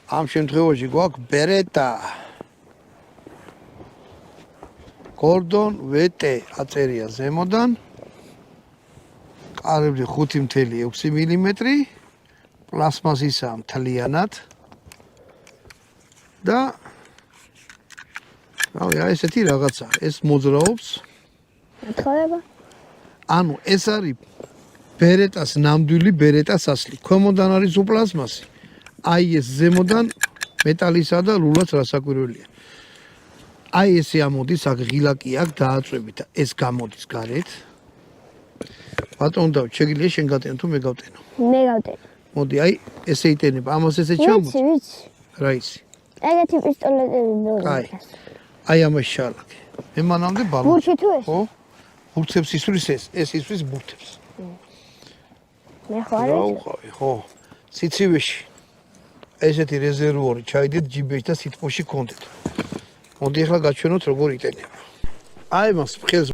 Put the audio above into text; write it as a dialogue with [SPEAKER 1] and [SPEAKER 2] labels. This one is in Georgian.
[SPEAKER 1] ამ შემთხვევაში გვაქვს Beretta Gordon VT აწერია ზემოდან. ყარები 5.6 მმ. პლასმასისაა მთლიანად. და აი ესეთი რაღაცა, ეს მოძრაობს.
[SPEAKER 2] მეთხოვება.
[SPEAKER 1] ანუ ეს არის Beretta-ს ნამდვილი Beretta-ს ასლი. ქვემოდან არის უპლასმასი. აი ეს ზემოდან მეტალისა და ლულაც რასაკვირველია. აი ესე ამოდის, აქ ღილაკი აქვს დააწვევით და ეს გამოდის გარეთ. ბატონო და შეგიძლია შენ გატენო თუ მე გავტენო?
[SPEAKER 2] მე გავტენო.
[SPEAKER 1] მოდი, აი ესე იტენება, ამას ესე ჩამოწ.
[SPEAKER 2] ვიცი.
[SPEAKER 1] რა ისი?
[SPEAKER 2] ეგეთი პისტოლეტები
[SPEAKER 1] აი. აი ამას შალაკი. მე მანამდე ბალონი.
[SPEAKER 2] ბურთი თუ ეს?
[SPEAKER 1] ხო? ბურთებს ისვრის ეს ისვრის ბურთებს.
[SPEAKER 2] მე ხო არ
[SPEAKER 1] რა
[SPEAKER 2] ვიცი.
[SPEAKER 1] უყავი, ხო? სიცივეში. ესეთი რეზერვუარი ჩაიდეთ ჯიბეში და სიტყვოში კონდეთ. მოდი ახლა გაჩვენოთ როგორ იტენება. აი მას მხელს